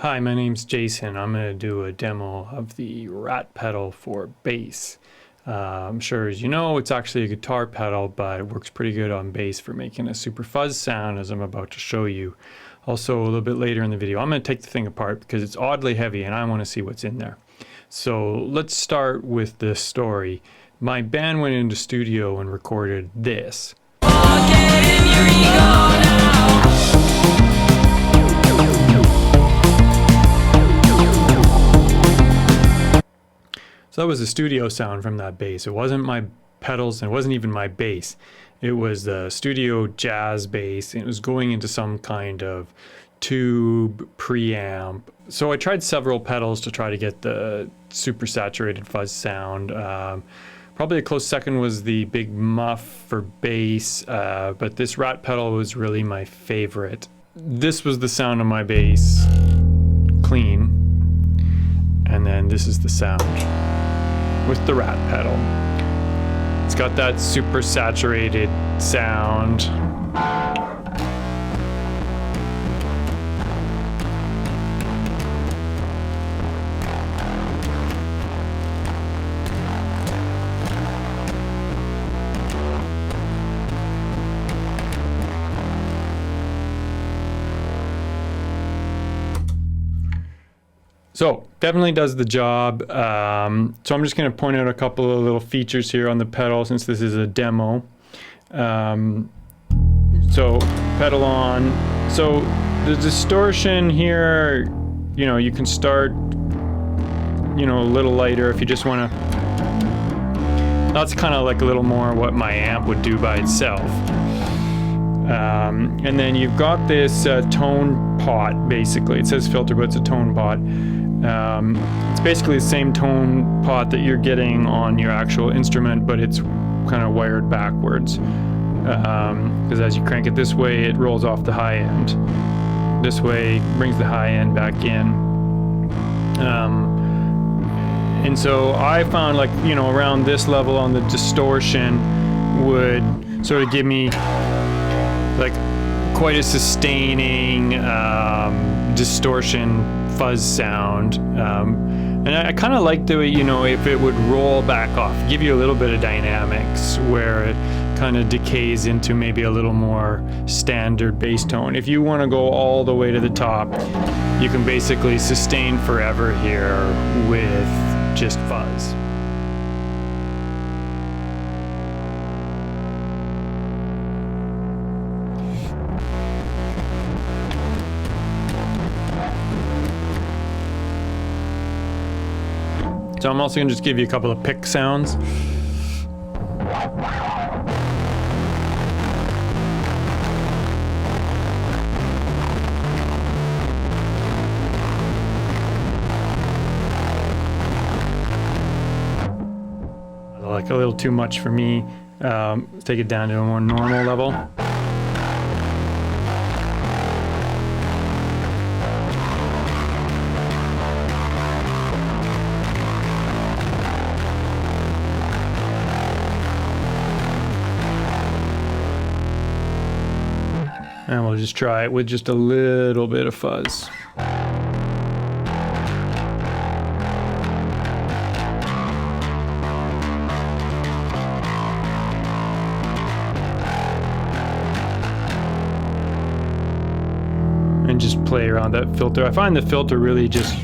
Hi, my name's Jason. I'm going to do a demo of the rat pedal for bass. I'm sure as you know, it's actually a guitar pedal, but it works pretty good on bass for making a super fuzz sound, as I'm about to show you. Also, a little bit later in the video, I'm going to take the thing apart because it's oddly heavy and I want to see what's in there. So let's start with this story. My band went into studio and recorded this. So that was the studio sound from that bass. It wasn't my pedals and it wasn't even my bass. It was the studio jazz bass, and it was going into some kind of tube preamp. So I tried several pedals to try to get the super saturated fuzz sound. Probably a close second was the big muff for bass, but this rat pedal was really my favorite. This was the sound of my bass, clean, and then this is the sound with the rat pedal. It's got that super saturated sound. So definitely does the job. So I'm just going to point out a couple of little features here on the pedal since this is a demo. So pedal on. So the distortion here, you know, you can start, you know, a little lighter if you just want to. That's kind of like a little more what my amp would do by itself. And then you've got this tone pot, basically. It says filter, but it's a tone pot. It's basically the same tone pot that you're getting on your actual instrument, but it's kind of wired backwards. Because as you crank it this way, it rolls off the high end. This way, brings the high end back in. And so I found, like, you know, around this level on the distortion would sort of give me like quite a sustaining distortion fuzz sound, and I kind of like the way, you know, if it would roll back off, give you a little bit of dynamics where it kind of decays into maybe a little more standard bass tone. If you want to go all the way to the top, you can basically sustain forever here with just fuzz. So I'm also going to just give you a couple of pick sounds. Like a little too much for me. Take it down to a more normal level. And we'll just try it with just a little bit of fuzz. And just play around that filter. I find the filter really just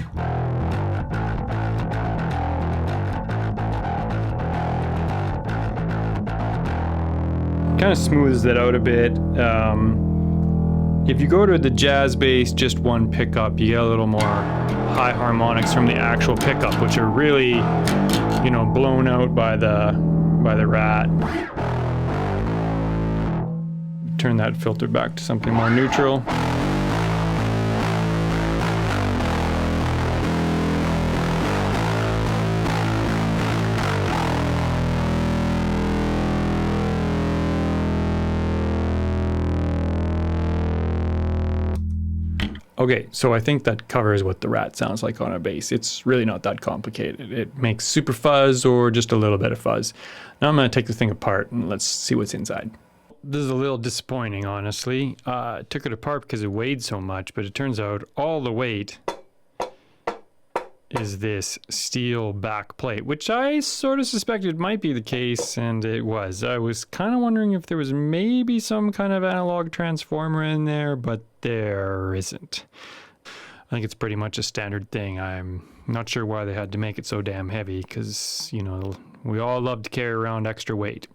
kind of smooths it out a bit. If you go to the jazz bass, just one pickup, you get a little more high harmonics from the actual pickup, which are really, you know, blown out by the rat. Turn that filter back to something more neutral. Okay, so I think that covers what the rat sounds like on a bass. It's really not that complicated. It makes super fuzz or just a little bit of fuzz. Now I'm going to take the thing apart and let's see what's inside. This is a little disappointing, honestly. I took it apart because it weighed so much, but it turns out all the weight is this steel back plate, which I sort of suspected might be the case, and it was. I was kind of wondering if there was maybe some kind of analog transformer in there, but there isn't. I think it's pretty much a standard thing. I'm not sure why they had to make it so damn heavy, because, you know, we all love to carry around extra weight.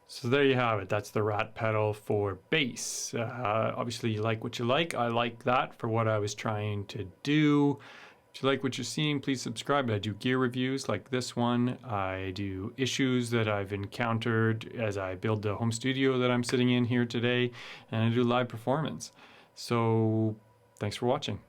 So there you have it. That's the rat pedal for bass. Obviously, you like what you like. I like that for what I was trying to do. If you like what you're seeing, please subscribe. I do gear reviews like this one. I do issues that I've encountered as I build the home studio that I'm sitting in here today. And I do live performance. So thanks for watching.